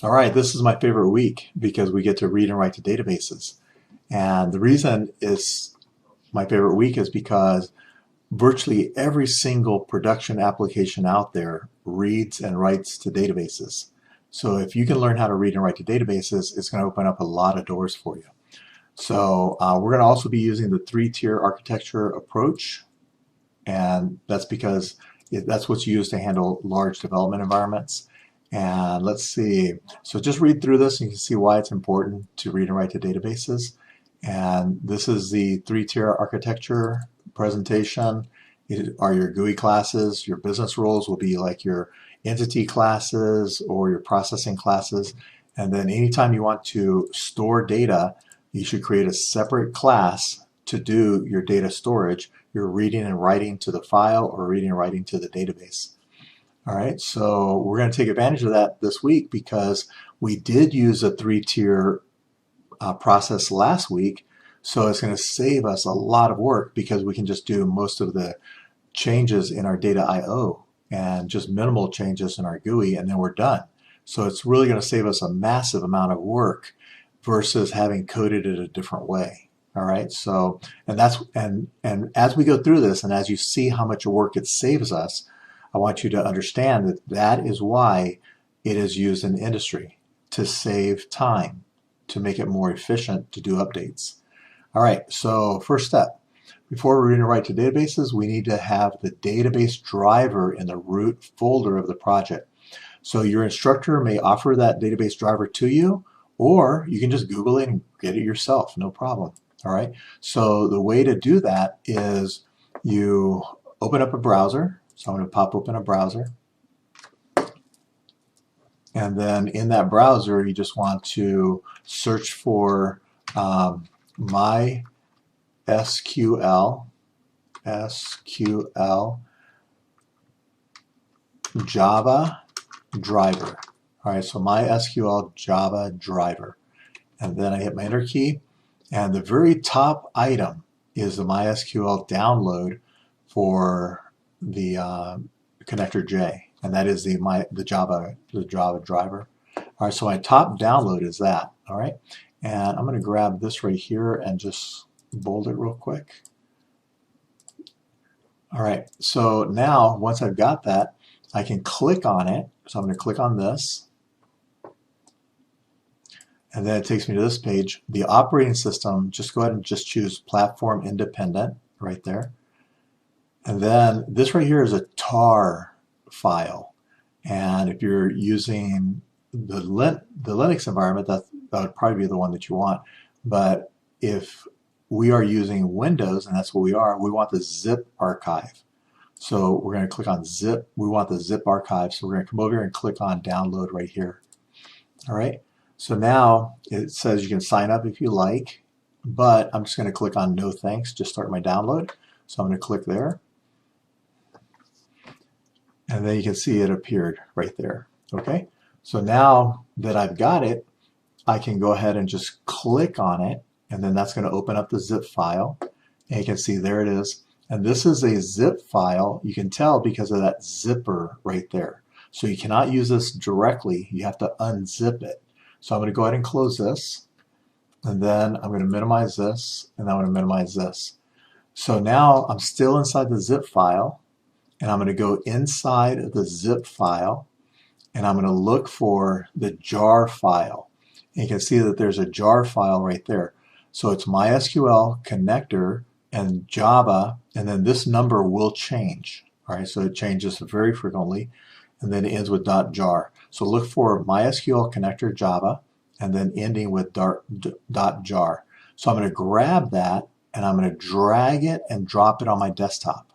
All right, this is my favorite week because we get to read and write to databases. And the reason is my favorite week is because virtually every single production application out there reads and writes to databases. So if you can learn how to read and write to databases, it's going to open up a lot of doors for you. So we're going to also be using the three-tier architecture approach, and that's because that's what's used to handle large development environments. And let's see, so just read through this and you can see why it's important to read and write to databases. And this is the three-tier architecture presentation. It are your GUI classes. Your business roles will be like your entity classes or your processing classes. And then anytime you want to store data, you should create a separate class to do your data storage. You're reading and writing to the file or reading and writing to the database. All right, so we're going to take advantage of that this week because we did use a three-tier process last week. So it's going to save us a lot of work because we can just do most of the changes in our data I/O and just minimal changes in our GUI, and then we're done. So it's really going to save us a massive amount of work versus having coded it a different way. All right, so and as we go through this and as you see how much work it saves us, I want you to understand that that is why it is used in industry, to save time, to make it more efficient to do updates. All right, so first step, before we read and write to databases, we need to have the database driver in the root folder of the project. So your instructor may offer that database driver to you, or you can just Google it and get it yourself, no problem. All right, so the way to do that is you open up a browser. So I'm going to pop open a browser. And then in that browser, you just want to search for MySQL Java driver. All right, so MySQL Java driver. And then I hit my enter key. And the very top item is the MySQL download for the connector J, and that is the Java driver. All right, so my top download is that. All right, and I'm going to grab this right here and just bold it real quick. All right, so now once I've got that, I can click on it. So I'm going to click on this, and then it takes me to this page. The operating system, just go ahead and just choose platform independent right there. And then this right here is a tar file. And if you're using the Linux environment, that would probably be the one that you want. But if we are using Windows, and that's what we want the zip archive. So we're going to click on zip. We want the zip archive. So we're going to come over here and click on download right here. All right. So now it says you can sign up if you like, but I'm just going to click on no thanks, just start my download. So I'm going to click there. And then you can see it appeared right there. Okay, so now that I've got it, I can go ahead and just click on it, and then that's going to open up the zip file. And you can see there it is. And this is a zip file. You can tell because of that zipper right there. So you cannot use this directly. You have to unzip it. So I'm going to go ahead and close this. And then I'm going to minimize this, and I'm going to minimize this. So now I'm still inside the zip file. And I'm going to go inside of the zip file, and I'm going to look for the jar file. And you can see that there's a jar file right there. So it's MySQL connector and Java, and then this number will change. All right, so it changes very frequently, and then it ends with .jar. So look for MySQL connector Java, and then ending with .jar. So I'm going to grab that, and I'm going to drag it and drop it on my desktop.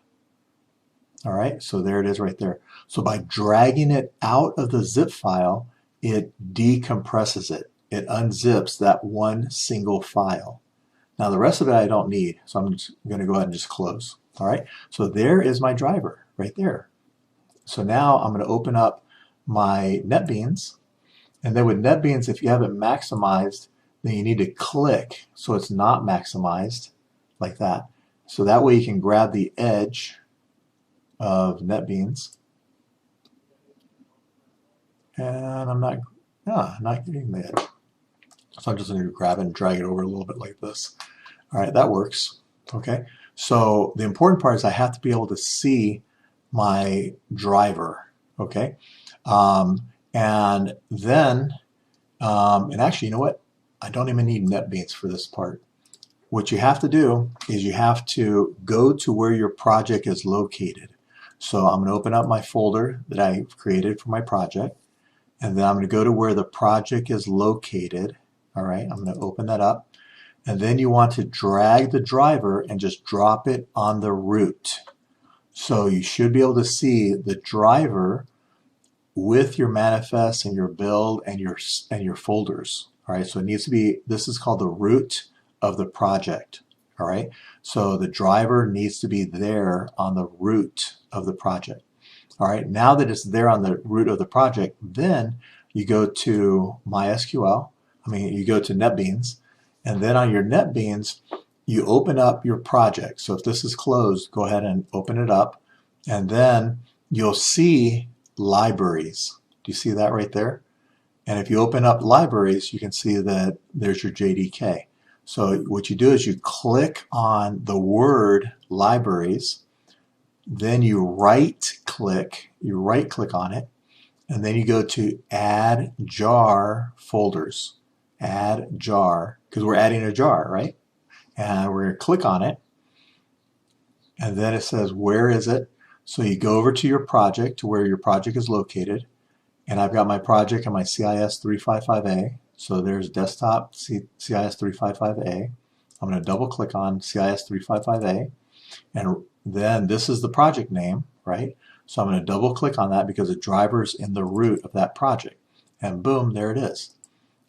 All right, so there it is right there. So by dragging it out of the zip file, it decompresses it. It unzips that one single file. Now the rest of it I don't need, so I'm just going to go ahead and just close. All right, so there is my driver right there. So now I'm going to open up my NetBeans, and then with NetBeans, if you have it maximized, then you need to click so it's not maximized like that. So that way you can grab the edge of NetBeans. And I'm not Not getting the edge. So I'm just going to grab it and drag it over a little bit like this. All right, that works. Okay, so the important part is I have to be able to see my driver. Okay, and then, and actually, you know what? I don't even need NetBeans for this part. What you have to do is you have to go to where your project is located. So I'm going to open up my folder that I've created for my project, and then I'm going to go to where the project is located. All right, I'm going to open that up, and then you want to drag the driver and just drop it on the root. So you should be able to see the driver with your manifest and your build and your folders. All right, so it needs to be, this is called the root of the project. All right, so the driver needs to be there on the root of the project. All right, now that it's there on the root of the project, then you go to MySQL, you go to NetBeans, and then on your NetBeans, you open up your project. So if this is closed, go ahead and open it up, and then you'll see libraries. Do you see that right there? And if you open up libraries, you can see that there's your JDK. So what you do is you click on the word libraries, then you right click on it, and then you go to add jar folders. Add jar, because we're adding a jar, right? And we're going to click on it, and then it says, where is it? So you go over to your project, to where your project is located, and I've got my project in my CIS355A. So there's desktop CIS355A. I'm going to double click on CIS355A, and then this is the project name, right? So I'm going to double click on that because the driver's in the root of that project, and boom, there it is.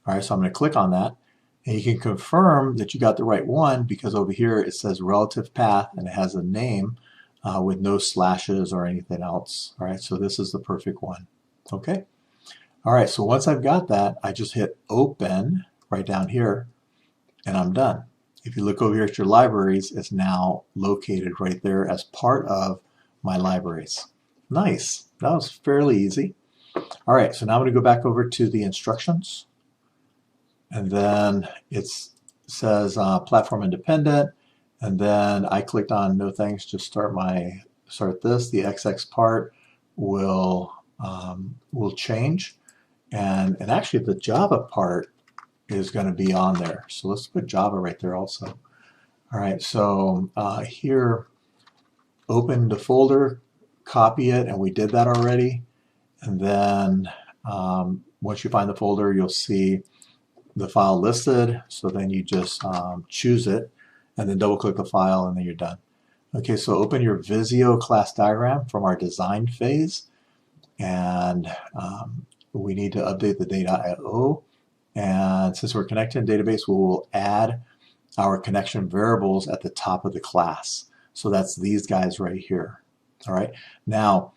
All right, so I'm going to click on that, and you can confirm that you got the right one because over here it says relative path and it has a name with no slashes or anything else. All right, so this is the perfect one. Okay. All right, so once I've got that, I just hit open right down here, and I'm done. If you look over here at your libraries, it's now located right there as part of my libraries. Nice. That was fairly easy. All right, so now I'm going to go back over to the instructions. And then it says platform independent, and then I clicked on no thanks, just start this. The XX part will change, and actually the Java part is going to be on there. So let's put Java right there also. All right, so here, open the folder, copy it, and we did that already. And then once you find the folder, you'll see the file listed, so then you just choose it and then double click the file and then you're done. Okay, so open your Visio class diagram from our design phase, and we need to update the data.io, and since we're connected to a database, we will add our connection variables at the top of the class. So that's these guys right here. All right, now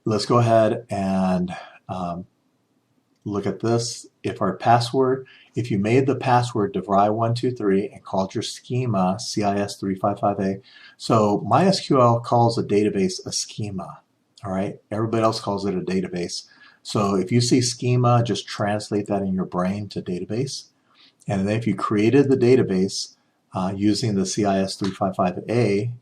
let's go ahead and look at this. If you made the password DeVry123 and called your schema CIS355A, so MySQL calls a database a schema, all right? Everybody else calls it a database. So if you see schema, just translate that in your brain to database. And then if you created the database using the CIS355A,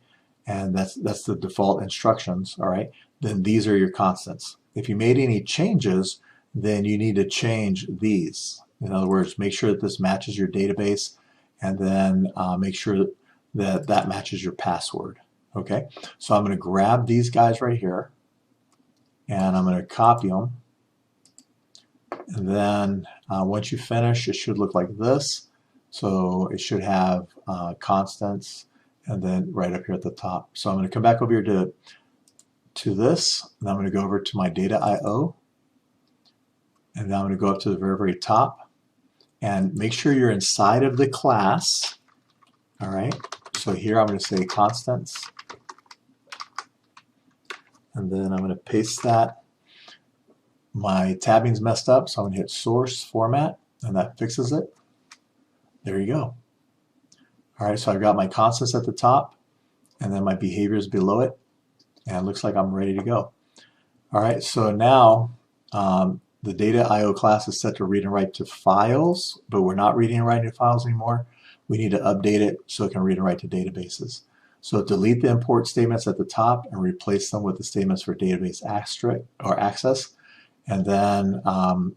and that's the default instructions, all right, then these are your constants. If you made any changes, then you need to change these. In other words, make sure that this matches your database, and then make sure that that matches your password. Okay, so I'm going to grab these guys right here, and I'm going to copy them. And then once you finish, it should look like this. So it should have constants, and then right up here at the top. So I'm going to come back over here to this, and I'm going to go over to my data.io. And now I'm going to go up to the very, very top and make sure you're inside of the class. All right, so here I'm going to say constants, and then I'm going to paste that. My tabbing's messed up, so I'm going to hit source format, and that fixes it. There you go. All right, so I've got my constants at the top, and then my behaviors below it, and it looks like I'm ready to go. All right, so now the data IO class is set to read and write to files, but we're not reading and writing to files anymore. We need to update it so it can read and write to databases. So delete the import statements at the top and replace them with the statements for database asterisk or access. And then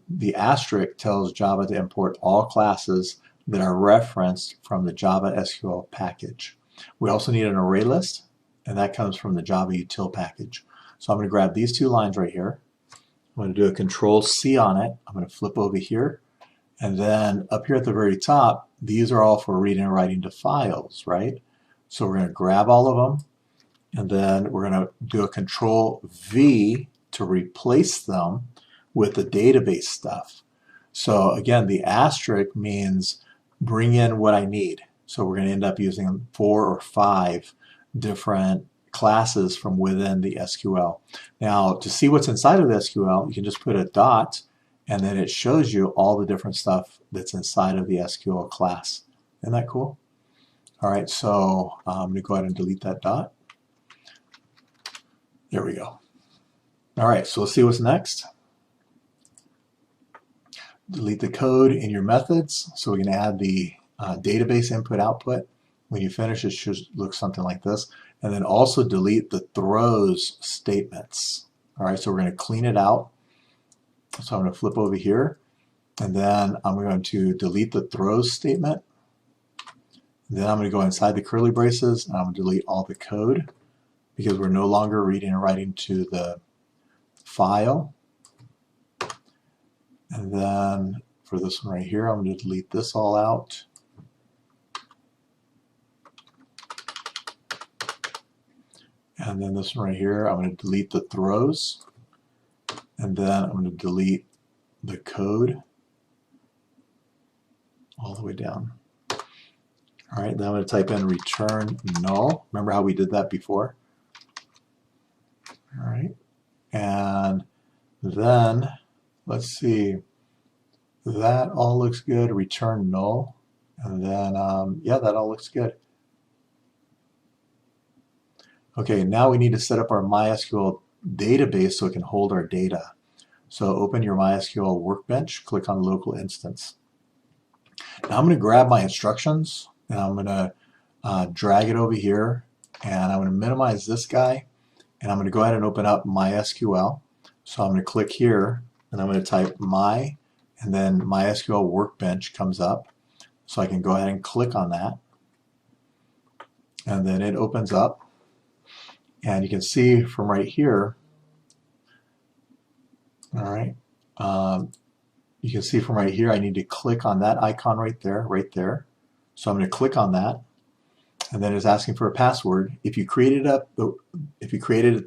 the asterisk tells Java to import all classes that are referenced from the Java SQL package. We also need an array list, and that comes from the Java util package. So I'm going to grab these two lines right here. I'm going to do a Control-C on it. I'm going to flip over here. And then up here at the very top, these are all for reading and writing to files, right? So we're going to grab all of them, and then we're going to do a Control-V to replace them with the database stuff. So again, the asterisk means bring in what I need. So we're going to end up using 4 or 5 different classes from within the SQL. Now, to see what's inside of the SQL, you can just put a dot, and then it shows you all the different stuff that's inside of the SQL class. Isn't that cool? All right, so I'm going to go ahead and delete that dot. There we go. All right, so let's see what's next. Delete the code in your methods so we can add the database input output. When you finish, it should look something like this. And then also delete the throws statements. All right, so we're going to clean it out. So I'm going to flip over here, and then I'm going to delete the throws statement. Then I'm going to go inside the curly braces, and I'm going to delete all the code because we're no longer reading and writing to the file. And then for this one right here, I'm going to delete this all out. And then this one right here, I'm going to delete the throws. And then I'm going to delete the code all the way down. All right, then I'm going to type in return null. Remember how we did that before? All right, and then let's see, that all looks good. Return null, and then yeah, that all looks good. Okay, now we need to set up our MySQL database so it can hold our data. So open your MySQL workbench, click on local instance. Now I'm going to grab my instructions, and I'm going to drag it over here, and I'm going to minimize this guy, and I'm going to go ahead and open up MySQL. So I'm going to click here, and I'm going to type my, and then MySQL workbench comes up. So I can go ahead and click on that, and then it opens up. And you can see from right here, all right, you can see from right here, I need to click on that icon right there. So I'm going to click on that, and then it's asking for a password. If you created it the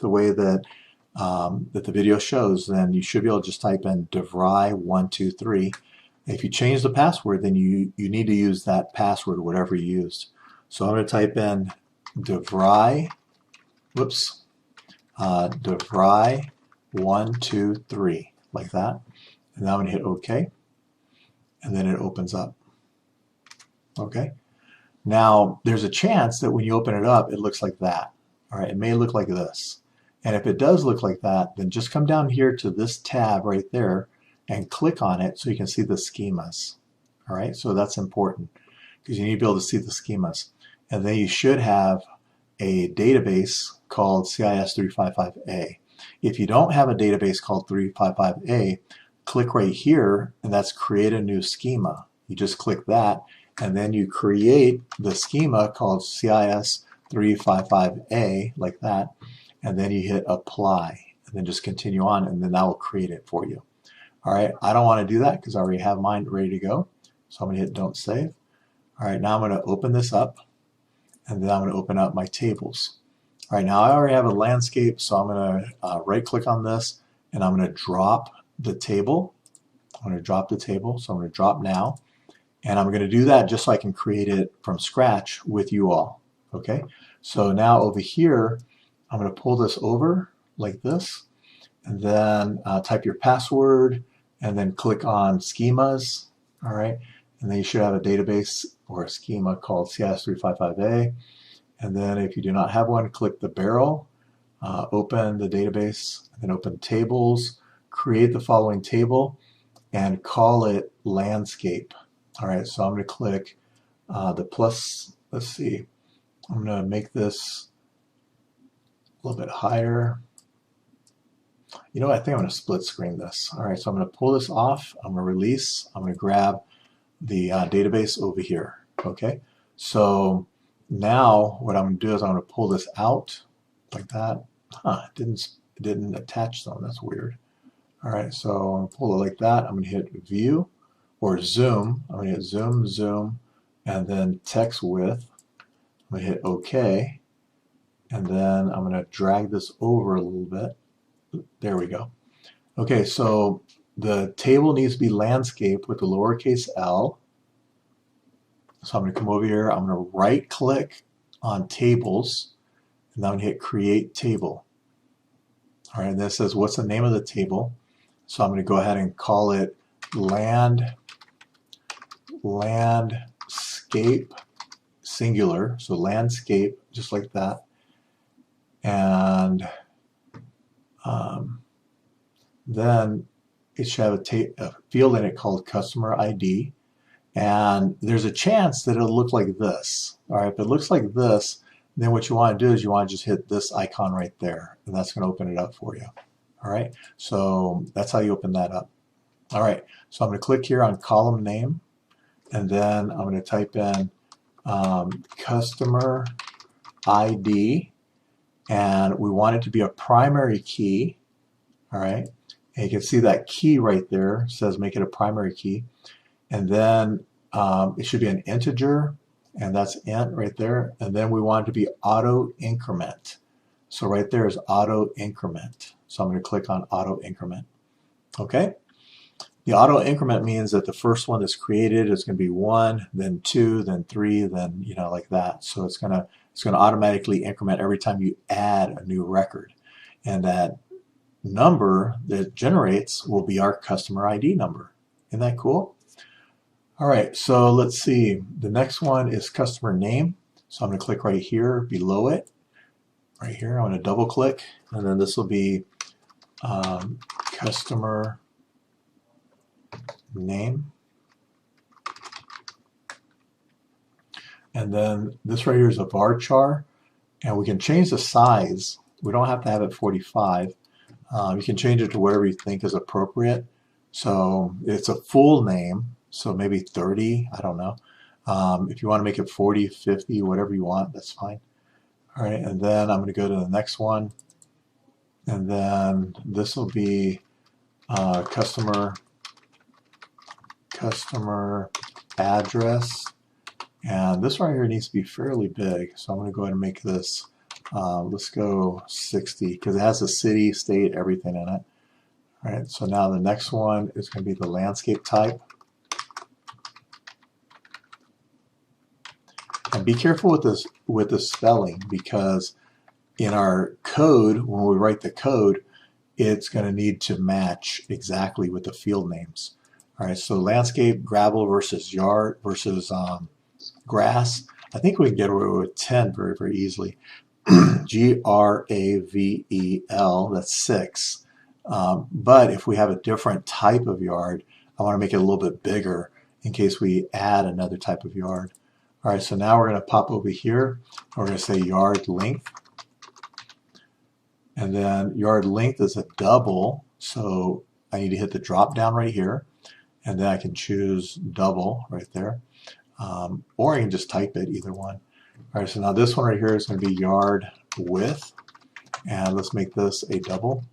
way that that the video shows, then you should be able to just type in devry123. If you change the password, then you need to use that password, whatever you used. So I'm going to type in devry. devry123, like that. And now I'm going to hit OK, and then it opens up. Okay. Now, there's a chance that when you open it up, it looks like that. All right, it may look like this. And if it does look like that, then just come down here to this tab right there and click on it so you can see the schemas. All right, so that's important because you need to be able to see the schemas. And then you should have a database called CIS355A. If you don't have a database called 355A, click right here, and that's create a new schema. You just click that, and then you create the schema called CIS355A, like that, and then you hit apply, and then just continue on, and then that will create it for you. All right, I don't want to do that because I already have mine ready to go, so I'm going to hit don't save. All right, now I'm going to open this up, and then I'm going to open up my tables. All right, now I already have a landscape, so I'm going to right click on this, and I'm going to drop the table. I'm going to drop the table, so I'm going to drop now, and I'm going to do that just so I can create it from scratch with you all. Okay, so now over here, I'm going to pull this over like this, and then type your password, and then click on schemas. All right, and then you should have a database or a schema called CIS355A. And then if you do not have one, click the barrel, open the database, and then open tables, create the following table and call it landscape. All right, so I'm going to click the plus. Let's see. I'm going to make this a little bit higher. You know what? I think I'm going to split screen this. All right, so I'm going to pull this off. I'm going to release. I'm going to grab the database over here. Okay, so now what I'm going to do is I'm going to pull this out like that. It didn't attach them. That's weird. All right, so I'm going to pull it like that. I'm going to hit view or zoom. I'm going to hit zoom, zoom, and then text width. I'm going to hit OK, and then I'm going to drag this over a little bit. There we go. Okay, so the table needs to be landscape with the lowercase l. So I'm going to come over here. I'm going to right click on tables, and I'm going to hit create table. All right, and this says what's the name of the table. So I'm going to go ahead and call it landscape singular. So landscape, just like that. And then it should have a field in it called customer ID. And there's a chance that it'll look like this. All right, if it looks like this, then what you want to do is you want to just hit this icon right there, and that's going to open it up for you. All right, so that's how you open that up. All right, so I'm going to click here on column name, and then I'm going to type in customer ID, and we want it to be a primary key. All right, and you can see that key right there says make it a primary key, and then it should be an integer, and that's int right there, and then we want it to be auto increment. So right there is auto increment. So I'm going to click on auto increment. Okay. The auto increment means that the first one that's created is going to be 1, then 2, then 3, then like that. So it's going to automatically increment every time you add a new record, and that number that it generates will be our customer ID number. Isn't that cool? All right, so let's see. The next one is customer name. So I'm going to click right here below it. Right here, I'm going to double click, and then this will be customer name. And then this right here is a varchar, and we can change the size. We don't have to have it 45. You can change it to whatever you think is appropriate. So it's a full name, so maybe 30, I don't know. If you want to make it 40, 50, whatever you want, that's fine. All right, and then I'm going to go to the next one, and then this will be customer address, and this right here needs to be fairly big, so I'm going to go ahead and make this, let's go 60, because it has the city, state, everything in it. All right, so now the next one is going to be the landscape type. And be careful with the spelling, because in our code, when we write the code, it's going to need to match exactly with the field names. All right, so landscape, gravel versus yard versus grass. I think we can get away with 10 very, very easily. Gravel, that's 6. But if we have a different type of yard, I want to make it a little bit bigger in case we add another type of yard. All right, so now we're going to pop over here. We're going to say yard length. And then yard length is a double, so I need to hit the drop down right here. And then I can choose double right there. Or I can just type it, either one. All right, so now this one right here is going to be yard width. And let's make this a double.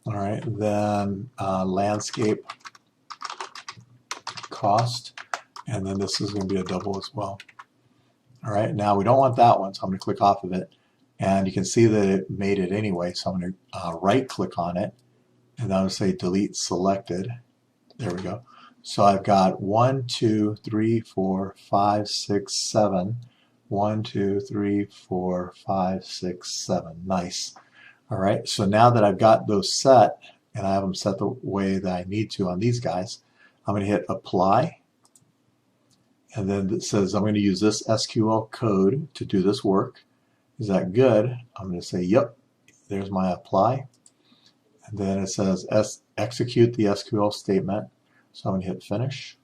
All right, then landscape cost, and then this is going to be a double as well. All right, now we don't want that one, so I'm going to click off of it, and you can see that it made it anyway, so I'm going to right click on it, and then I'm going to say delete selected. There we go. So I've got 1, 2, 3, 4, 5, 6, 7. 1, 2, 3, 4, 5, 6, 7. Nice. All right, so now that I've got those set, and I have them set the way that I need to on these guys, I'm going to hit apply, and then it says I'm going to use this SQL code to do this work. Is that good? I'm going to say yep, there's my apply. And then it says execute the SQL statement. So I'm going to hit finish.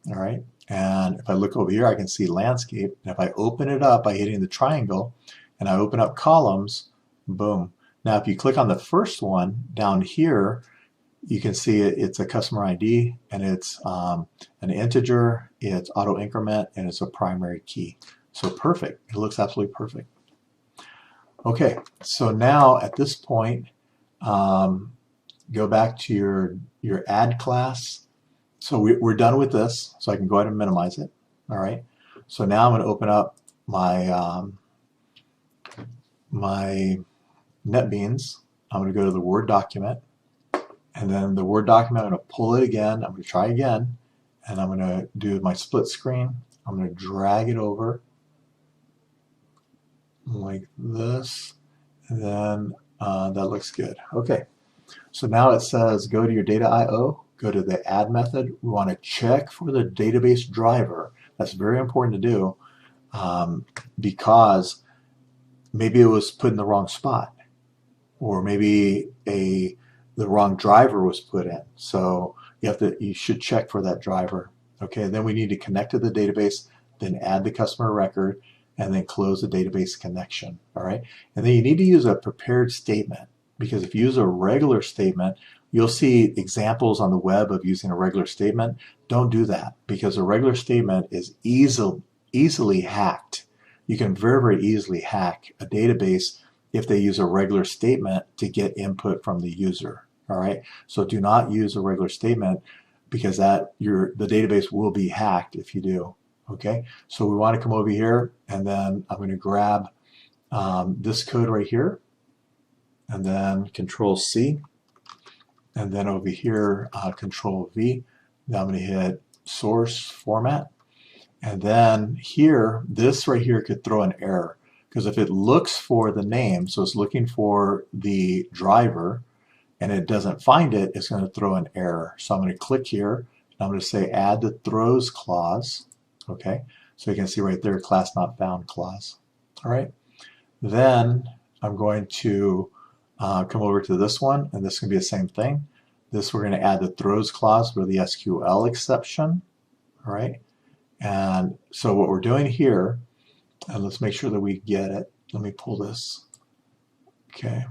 All right. And if I look over here, I can see landscape. And if I open it up by hitting the triangle and I open up columns, boom. Now, if you click on the first one down here, you can see it's a customer ID and it's an integer, it's auto increment, and it's a primary key. So perfect. It looks absolutely perfect. Okay, so now at this point, go back to your add class. So we're done with this, so I can go ahead and minimize it. All right. So now I'm going to open up my my NetBeans. I'm going to go to the Word document, and then the Word document, I'm going to pull it again. I'm going to try again, and I'm going to do my split screen. I'm going to drag it over like this, and then that looks good. Okay. So now it says go to your data IO, go to the add method. We want to check for the database driver. That's very important to do because maybe it was put in the wrong spot, or maybe the wrong driver was put in. So you should check for that driver. Okay, then we need to connect to the database, then add the customer record, and then close the database connection. All right, and then you need to use a prepared statement, because if you use a regular statement, you'll see examples on the web of using a regular statement. Don't do that, because a regular statement is easily hacked. You can very, very easily hack a database if they use a regular statement to get input from the user. All right, so do not use a regular statement, because the database will be hacked if you do. Okay, so we want to come over here, and then I'm going to grab this code right here, and then Control C, and then over here Control V. Now I'm going to hit source format, and then here, this right here could throw an error, because if it looks for the name, so it's looking for the driver, and it doesn't find it, it's going to throw an error. So I'm going to click here, and I'm going to say add the throws clause. Okay, so you can see right there, class not found clause. All right, then I'm going to come over to this one, and this is going to be the same thing. This we're going to add the throws clause for the SQL exception. All right, and so what we're doing here, and let's make sure that we get it. Let me pull this. Okay.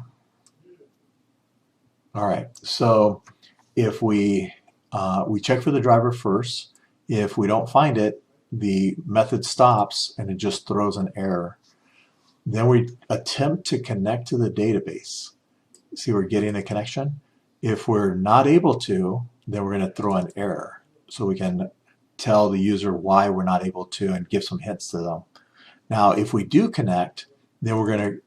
All right, so if we check for the driver first, if we don't find it, the method stops and it just throws an error. Then we attempt to connect to the database. See, we're getting a connection. If we're not able to, then we're going to throw an error, so we can tell the user why we're not able to and give some hints to them. Now, if we do connect, then we're going to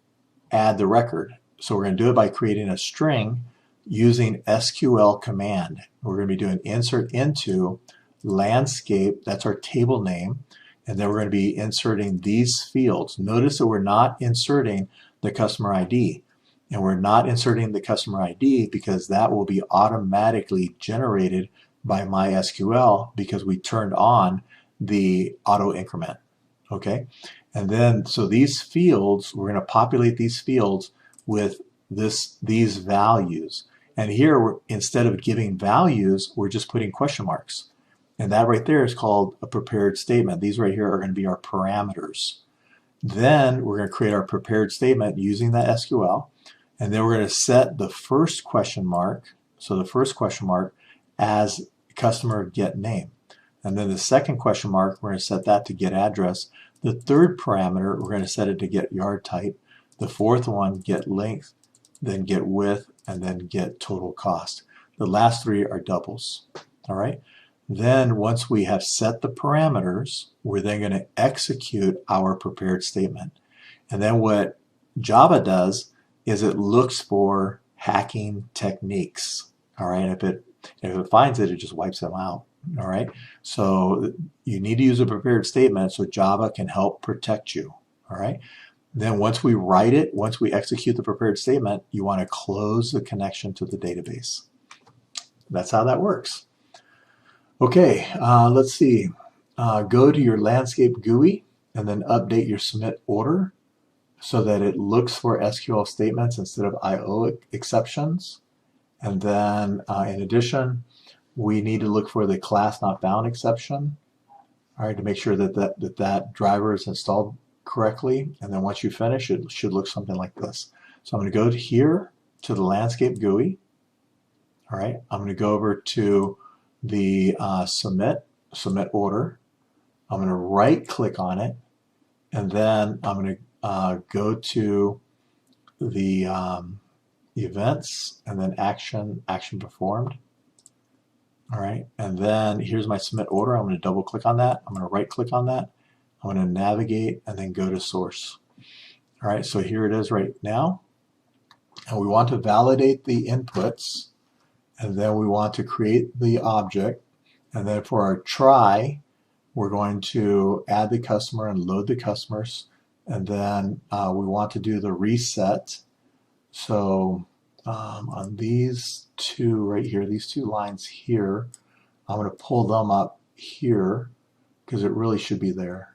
add the record. So we're going to do it by creating a string using SQL command. We're going to be doing insert into landscape, that's our table name, and then we're going to be inserting these fields. Notice that we're not inserting the customer ID, and we're not inserting the customer ID because that will be automatically generated by MySQL because we turned on the auto increment. Okay, and then so these fields, we're going to populate these fields with these values, and here instead of giving values, we're just putting question marks. And that right there is called a prepared statement. These right here are going to be our parameters. Then we're going to create our prepared statement using that SQL. And then we're going to set the first question mark, so the first question mark, as customer get name. And then the second question mark, we're going to set that to get address. The third parameter, we're going to set it to get yard type. The fourth one, get length, then get width, and then get total cost. The last three are doubles. All right. Then once we have set the parameters, we're then going to execute our prepared statement. And then what Java does is it looks for hacking techniques. All right, if it finds it, it just wipes them out. All right, so you need to use a prepared statement so Java can help protect you. All right, then once we write it, once we execute the prepared statement, you want to close the connection to the database. That's how that works. Okay, let's see. Go to your landscape GUI and then update your submit order. so that it looks for SQL statements instead of IO exceptions. And then in addition, we need to look for the class not found exception, all right, to make sure that that driver is installed correctly. And then once you finish, it should look something like this. So I'm going to go to here to the landscape GUI. All right, I'm going to go over to the submit order. I'm going to right click on it, and then I'm going to go to the events and then action performed. All right, and then here's my submit order. I'm going to double click on that. I'm going to right click on that. I'm going to navigate and then go to source. All right, so here it is right now. And we want to validate the inputs, and then we want to create the object. And then for our try, we're going to add the customer and load the customers. And then we want to do the reset. So on these two right here, these two lines here, I'm going to pull them up here because it really should be there.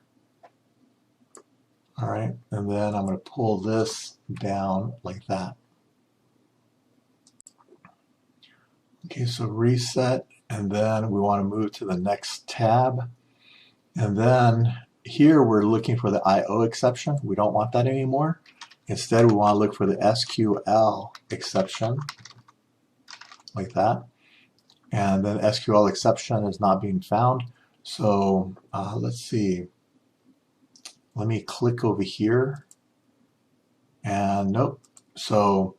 All right, and then I'm going to pull this down like that. Okay, so reset, and then we want to move to the next tab. And then here we're looking for the IO exception. We don't want that anymore. Instead, we want to look for the SQL exception, like that. And then SQL exception is not being found. So let's see. Let me click over here. And nope. So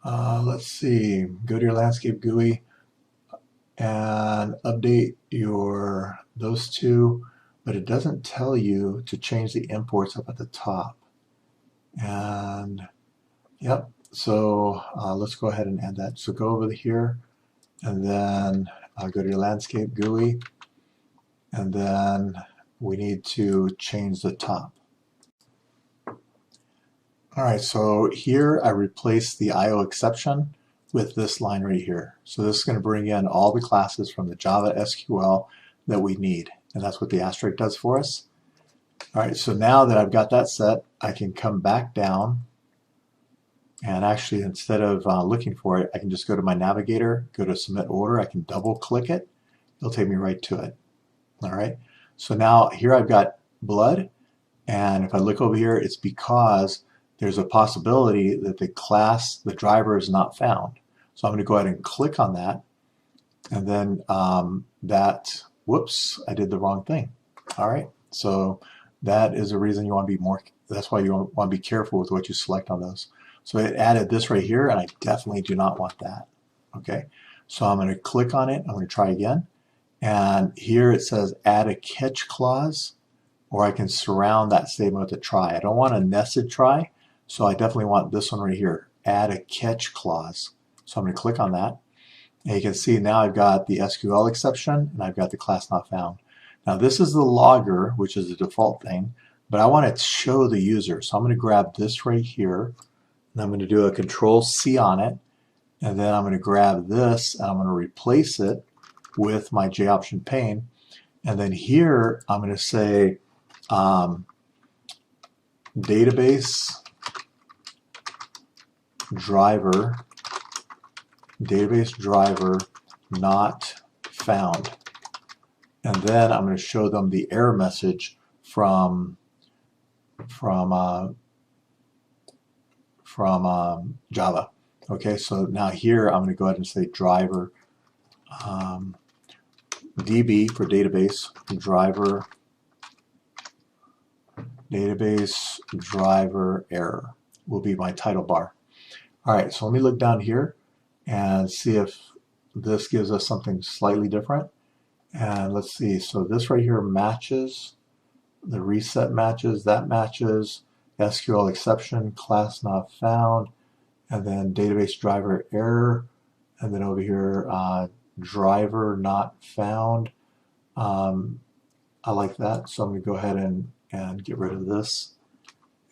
let's see. Go to your landscape GUI and update those two. But it doesn't tell you to change the imports up at the top. And yep, so let's go ahead and add that. So go over here and then go to your landscape GUI, and then we need to change the top. All right, so here I replaced the IO exception with this line right here. So this is going to bring in all the classes from the Java SQL that we need, and that's what the asterisk does for us. All right, so now that I've got that set, I can come back down, and actually instead of looking for it, I can just go to my navigator, go to submit order. I can double click it. It'll take me right to it. All right, so now here I've got blood, and if I look over here, it's because there's a possibility that the driver is not found. So I'm going to go ahead and click on that, and then whoops, I did the wrong thing. All right, so that is a reason you want to be that's why you want to be careful with what you select on those. So it added this right here, and I definitely do not want that. Okay, so I'm going to click on it. I'm going to try again. And here it says add a catch clause, or I can surround that statement with a try. I don't want a nested try, so I definitely want this one right here, add a catch clause. So I'm going to click on that. And you can see now I've got the SQL exception, and I've got the class not found. Now this is the logger, which is the default thing, but I want to show the user. So I'm going to grab this right here, and I'm going to do a Control-C on it, and then I'm going to grab this, and I'm going to replace it with my JOption pane. And then here I'm going to say database driver not found. And then I'm going to show them the error message from Java. Okay, so now here I'm going to go ahead and say driver DB for database driver error will be my title bar. All right, so let me look down here and see if this gives us something slightly different. And let's see, so this right here matches, the reset matches, that matches, SQL exception, class not found, and then database driver error, and then over here, driver not found. I like that, so I'm going to go ahead and get rid of this,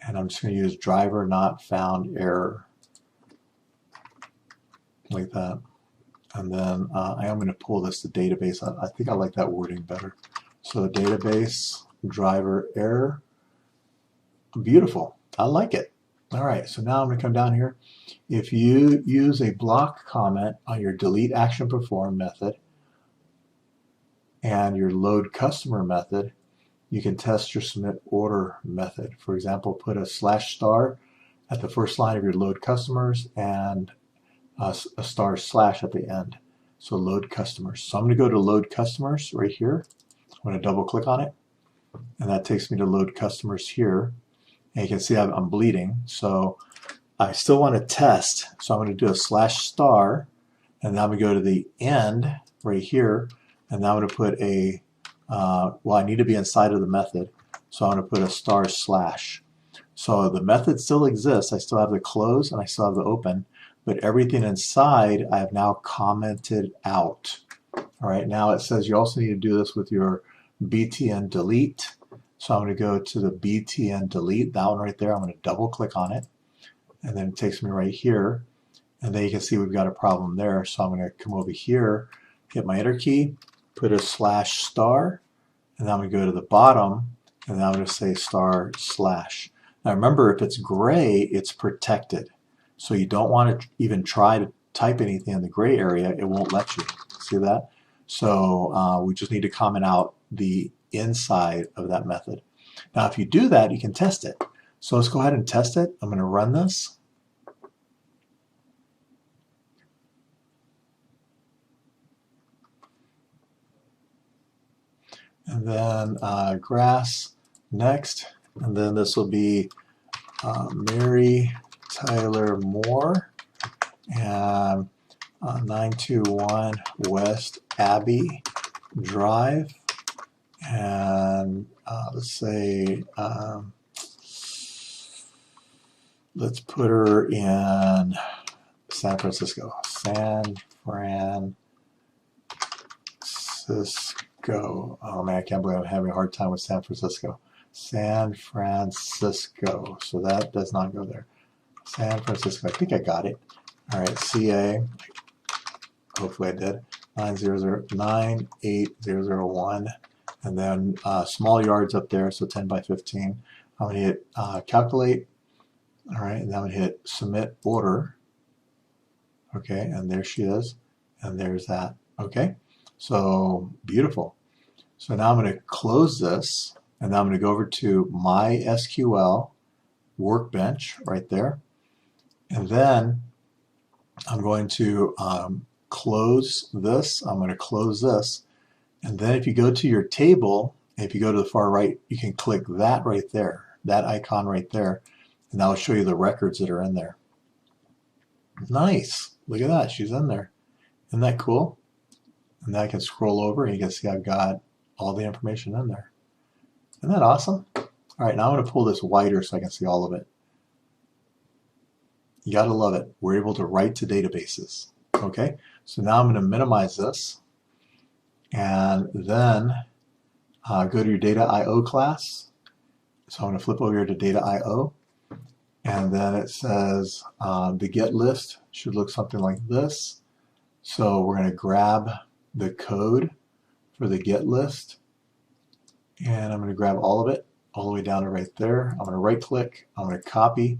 and I'm just going to use driver not found error, like that. And then I am going to pull this to database. I think I like that wording better. So database driver error. Beautiful. I like it. All right, so now I'm going to come down here. If you use a block comment on your delete action perform method and your load customer method, you can test your submit order method. For example, put a /* at the first line of your load customers and a */ at the end. So load customers. So I'm going to go to load customers right here. I'm going to double click on it, and that takes me to load customers here. And you can see I'm bleeding. So I still want to test. So I'm going to do a /*, and now I'm going to go to the end right here, and now I'm going to put a well, I need to be inside of the method, so I'm going to put a //. So the method still exists. I still have the close and I still have the open, but everything inside I have now commented out. All right, now it says you also need to do this with your btn delete. So I'm going to go to the btn delete, that one right there. I'm going to double click on it, and then it takes me right here, and then you can see we've got a problem there. So I'm going to come over here, hit my enter key, put a /*, and then I'm going to go to the bottom, and then I'm going to say //. Now remember, if it's gray, it's protected. So you don't want to even try to type anything in the gray area. It won't let you. See that? So we just need to comment out the inside of that method. Now if you do that, you can test it. So let's go ahead and test it. I'm going to run this. And then grass next, and then this will be Mary Tyler Moore, and 921 West Abbey Drive, and let's say let's put her in San Francisco. San Francisco. Oh man, I can't believe I'm having a hard time with San Francisco. San Francisco. So that does not go there. San Francisco. I think I got it. All right, CA. Hopefully I did. 98001. And then small yards up there, so 10 by 15. I'm going to hit calculate. All right, and then I'm going to hit submit order. Okay, and there she is. And there's that. Okay, so beautiful. So now I'm going to close this, and now I'm going to go over to my SQL workbench right there. And then I'm going to close this. I'm going to close this. And then if you go to your table, if you go to the far right, you can click that right there, that icon right there, and that will show you the records that are in there. Nice. Look at that. She's in there. Isn't that cool? And then I can scroll over and you can see I've got all the information in there. Isn't that awesome? All right, now I'm going to pull this wider so I can see all of it. You got to love it. We're able to write to databases. Okay, so now I'm going to minimize this, and then go to your data IO class. So I'm going to flip over here to data IO, and then it says the get list should look something like this. So we're going to grab the code for the get list, and I'm going to grab all of it all the way down to right there. I'm going to right click, I'm going to copy,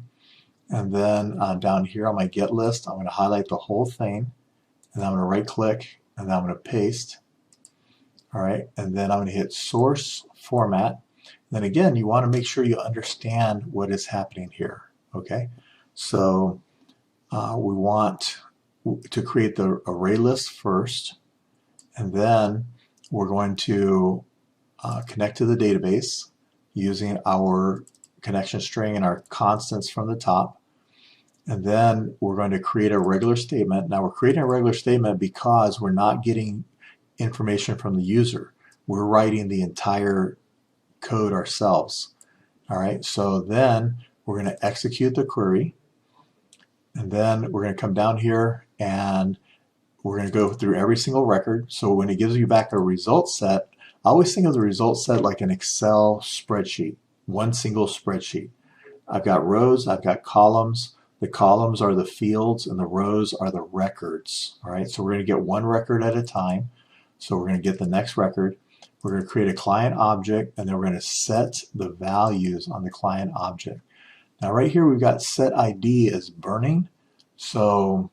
and then down here on my get list, I'm going to highlight the whole thing, and I'm going to right click, and then I'm going to paste. All right, and then I'm going to hit source format. And then again, you want to make sure you understand what is happening here. Okay, so we want to create the array list first, and then we're going to connect to the database using our connection string and our constants from the top. And then we're going to create a regular statement. Now we're creating a regular statement because we're not getting information from the user. We're writing the entire code ourselves. All right, so then we're going to execute the query, and then we're going to come down here and we're going to go through every single record. So when it gives you back a result set, I always think of the result set like an Excel spreadsheet, one single spreadsheet. I've got rows, I've got columns. The columns are the fields and the rows are the records. All right, so we're going to get one record at a time. So we're going to get the next record. We're going to create a client object, and then we're going to set the values on the client object. Now right here we've got set ID as burning. So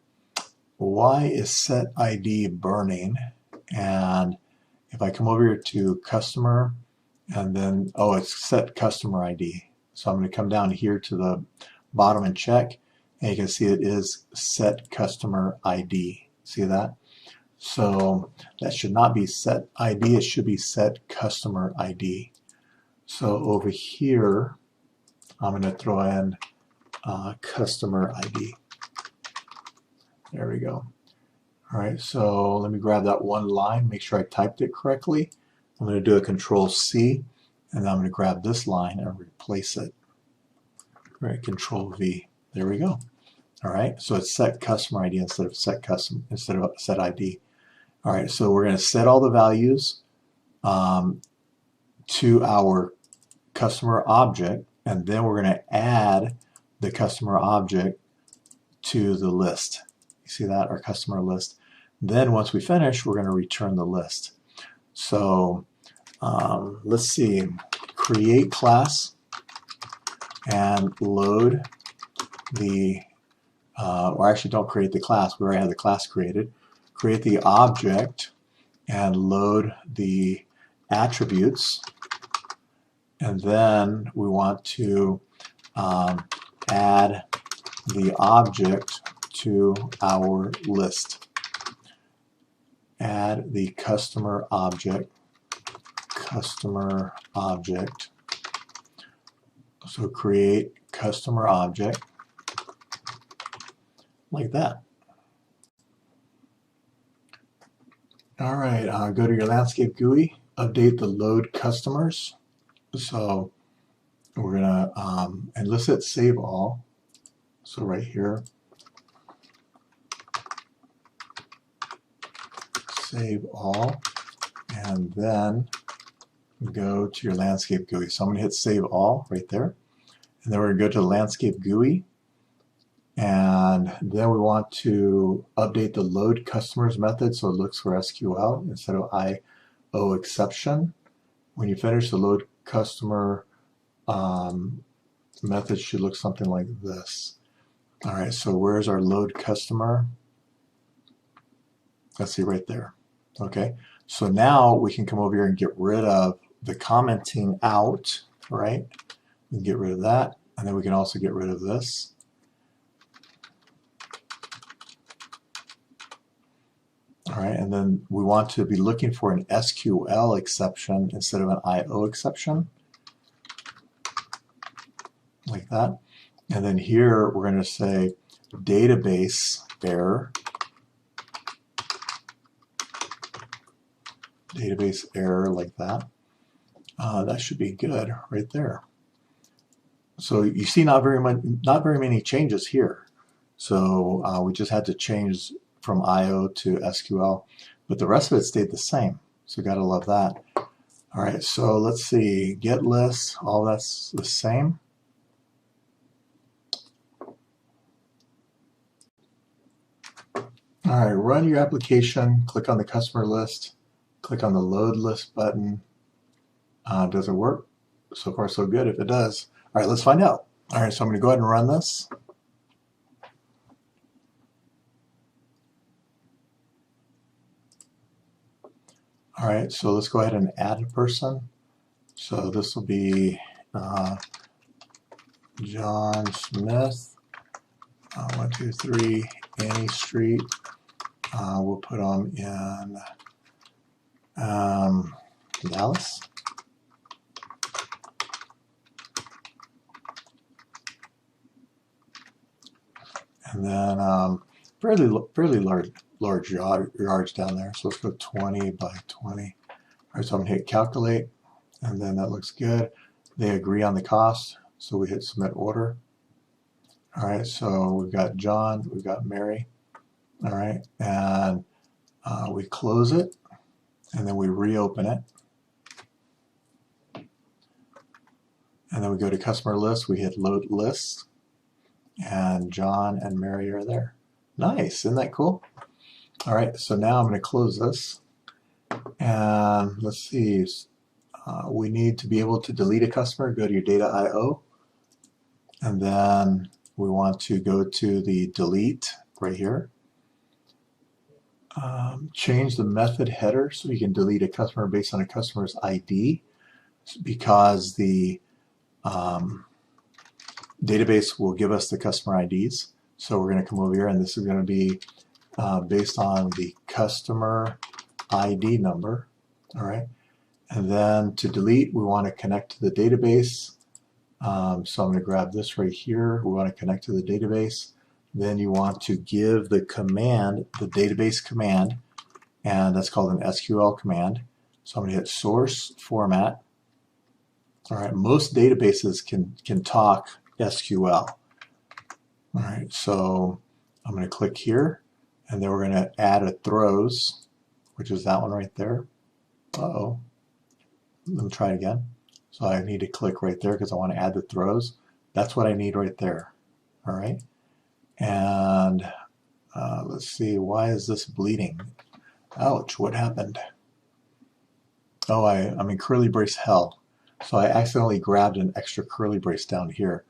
why is set ID burning? And if I come over here to customer and then, oh, it's set customer ID. So I'm going to come down here to the bottom and check, and you can see it is set customer ID. See that? So that should not be set ID, it should be set customer ID. So over here, I'm going to throw in customer ID. There we go. All right, so let me grab that one line, make sure I typed it correctly. I'm going to do a Control C, and then I'm going to grab this line and replace it. All right, Control V. There we go. All right, so it's set customer ID instead of set ID. All right, so we're going to set all the values to our customer object, and then we're going to add the customer object to the list. You see that, our customer list. Then once we finish, we're going to return the list. So let's see, create class and load the, or actually don't create the class, we already have the class created. Create the object and load the attributes. And then we want to add the object to our list. Add the customer object. So create customer object like that. All right, go to your landscape GUI, update the load customers. So we're gonna, and let's hit save all. So right here, save all, and then go to your landscape GUI. So I'm gonna hit save all right there. And then we're gonna go to the landscape GUI. And then we want to update the load customers method so it looks for SQL instead of IO exception. When you finish, the load customer method should look something like this. All right, so where's our load customer? Let's see right there. Okay, so now we can come over here and get rid of the commenting out, right? We can get rid of that, and then we can also get rid of this. All right, and then we want to be looking for an SQL exception instead of an IO exception, like that. And then here we're going to say database error. Database error like that. That should be good right there. So you see not very many changes here. So we just had to change from IO to SQL, but the rest of it stayed the same. So gotta love that. All right, so let's see, get list, all that's the same. All right, run your application, click on the customer list, click on the load list button. Does it work? So far so good if it does. All right, let's find out. All right, so I'm gonna go ahead and run this. All right, so let's go ahead and add a person. So this will be John Smith, 123 Annie Street. We'll put them in Dallas. And then fairly large yards down there. So let's go 20 by 20. All right, so I'm gonna hit calculate, and then that looks good. They agree on the cost, so we hit submit order. All right, so we've got John, we've got Mary. All right, and we close it, and then we reopen it. And then we go to customer list, we hit load list, and John and Mary are there. Nice, isn't that cool? All right, so now I'm going to close this, and let's see, we need to be able to delete a customer. Go to your data IO, And then we want to go to the delete right here. Change the method header so you can delete a customer based on a customer's ID, because the database will give us the customer IDs. So we're going to come over here, and this is going to be based on the customer ID number. All right. And then to delete, we want to connect to the database. So I'm going to grab this right here. We want to connect to the database. Then you want to give the command, the database command, and that's called an SQL command. So I'm going to hit source format. All right, most databases can talk SQL. All right, so I'm going to click here, and then we're going to add a throws, which is that one right there. Uh-oh. Let me try it again. So I need to click right there because I want to add the throws. That's what I need right there. All right. And let's see, why is this bleeding? Ouch, what happened? Oh, I'm in curly brace hell. So I accidentally grabbed an extra curly brace down here.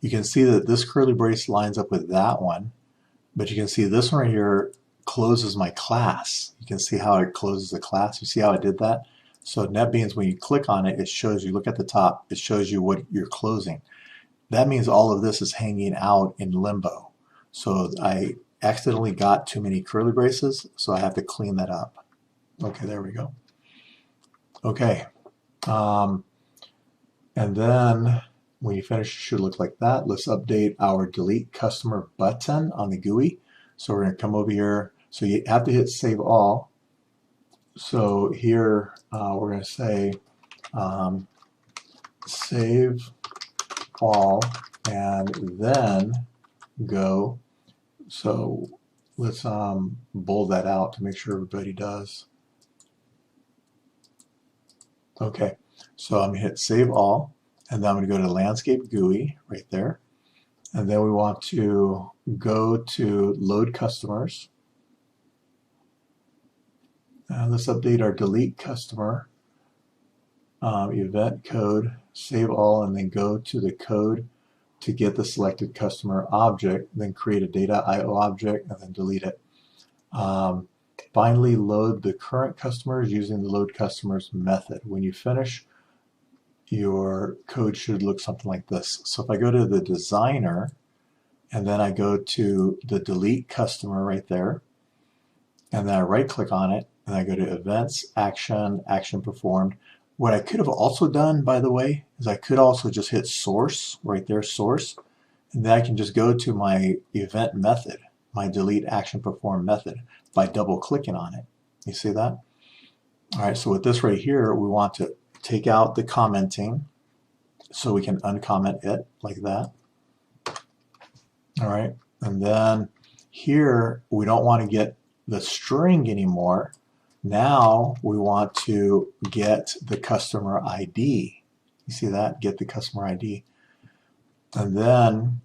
You can see that this curly brace lines up with that one, but you can see this one right here closes my class. You can see how it closes the class. You see how I did that? So NetBeans, when you click on it, it shows you, look at the top, it shows you what you're closing. That means all of this is hanging out in limbo. So I accidentally got too many curly braces, so I have to clean that up. Okay, there we go. Okay. And then when you finish, it should look like that. Let's update our delete customer button on the GUI. So we're going to come over here. So you have to hit save all. So here we're going to say save all and then go. So let's bold that out to make sure everybody does. Okay, so I'm going to hit save all, and then I'm going to go to landscape GUI right there. And then we want to go to load customers. Let's update our delete customer event code, save all, and then go to the code to get the selected customer object, then create a data IO object, and then delete it. Finally, load the current customers using the load customers method. When you finish, your code should look something like this. So if I go to the designer, and then I go to the delete customer right there, and then I right click on it, and I go to events, action, action performed. What I could have also done, by the way, is I could also just hit source right there, source, and then I can just go to my event method, my delete action perform method, by double clicking on it. You see that? All right, so with this right here, we want to take out the commenting so we can uncomment it like that. All right, and then here we don't want to get the string anymore. Now we want to get the customer ID. You see that? Get the customer ID. And then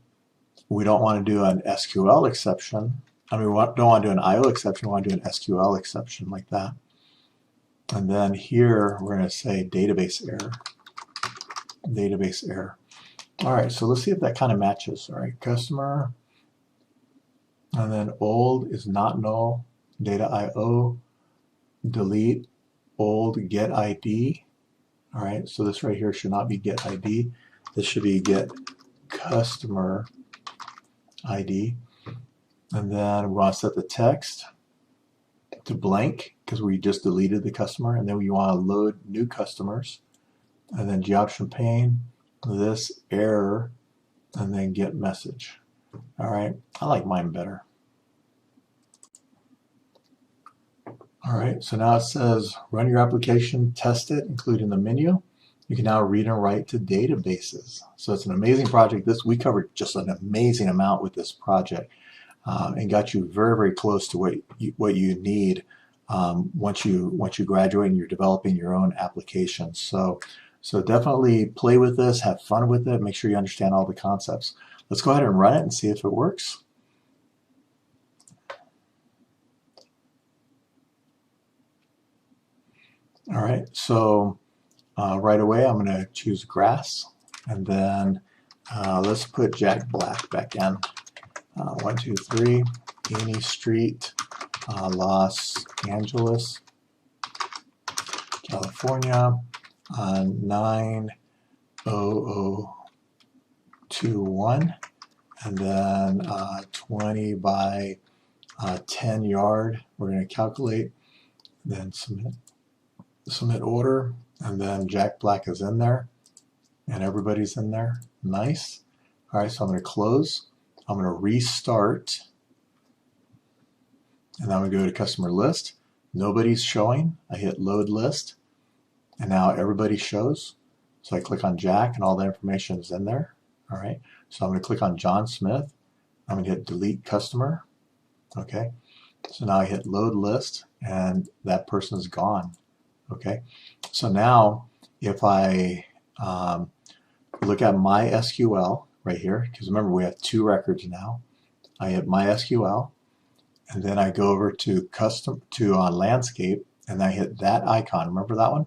we don't want to do an SQL exception. I mean, we don't want to do an IO exception. We want to do an SQL exception like that. And then here we're going to say database error. Database error. All right, so let's see if that kind of matches. All right, customer. And then old is not null. Data IO. Delete old get ID. All right, so this right here should not be get ID. This should be get customer ID. And then we want to set the text to blank because we just deleted the customer. And then we want to load new customers. And then geometry pane, this error, and then get message. All right, I like mine better. All right, so now it says run your application, test it, including the menu. You can now read and write to databases. So it's an amazing project. We covered just an amazing amount with this project and got you very, very close to what you need once you graduate and you're developing your own applications. So definitely play with this, have fun with it, make sure you understand all the concepts. Let's go ahead and run it and see if it works. All right, so right away I'm going to choose grass, and then Let's put Jack Black back in. 123 Guinea Street, Los Angeles, California, 90021, and then 20 by 10 yard. We're going to calculate, then submit order, and then Jack Black is in there, and everybody's in there. Nice. All right, so I'm going to close. I'm going to restart, and then I'm going to go to customer list. Nobody's showing. I hit load list, and now everybody shows. So I click on Jack, and all the information is in there. All right, so I'm going to click on John Smith. I'm going to hit delete customer. Okay, so now I hit load list, and that person is gone. Okay, so now if I look at my SQL right here, because remember we have 2 records now. I hit my SQL, and then I go over to landscape, and I hit that icon. Remember that one?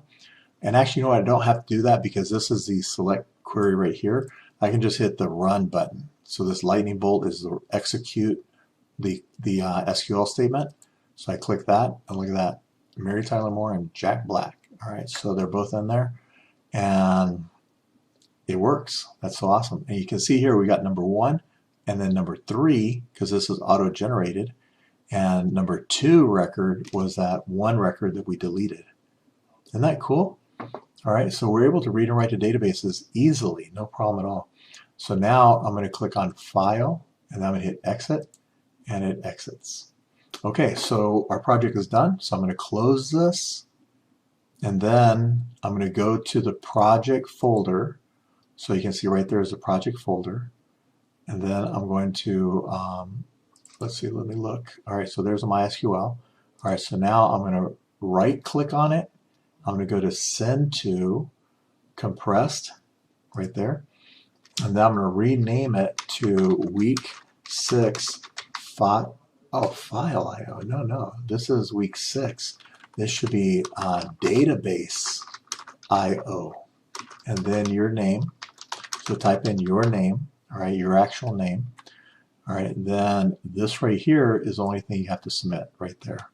And actually, you know what? I don't have to do that because this is the select query right here. I can just hit the run button. So this lightning bolt is to execute the SQL statement. So I click that, and look at that. Mary Tyler Moore and Jack Black. All right, so they're both in there, and it works. That's so awesome. And you can see here we got number 1 and then number 3, because this is auto-generated, and number 2 record was that 1 record that we deleted. Isn't that cool? All right, so we're able to read and write to databases easily, no problem at all. So now I'm going to click on File, and I'm going to hit Exit, and it exits. Okay, so our project is done. So I'm going to close this, and then I'm going to go to the project folder. So you can see right there is the project folder. And then I'm going to, let's see, let me look. All right, so there's MySQL. All right, so now I'm going to right click on it. I'm going to go to Send to Compressed right there. And then I'm going to rename it to week 6 file IO. No, this is week 6. This should be database IO. And then your name. So type in your name, all right, your actual name. All right, then this right here is the only thing you have to submit right there.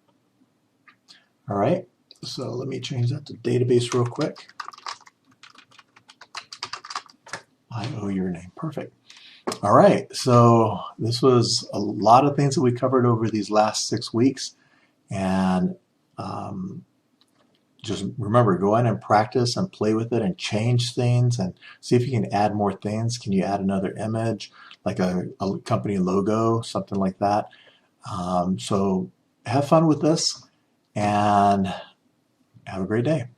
All right, so let me change that to database real quick. IO your name, perfect. All right, so this was a lot of things that we covered over these last 6 weeks, and just remember, go in and practice and play with it and change things and see if you can add more things. Can you add another image, like a company logo, something like that? So have fun with this and have a great day.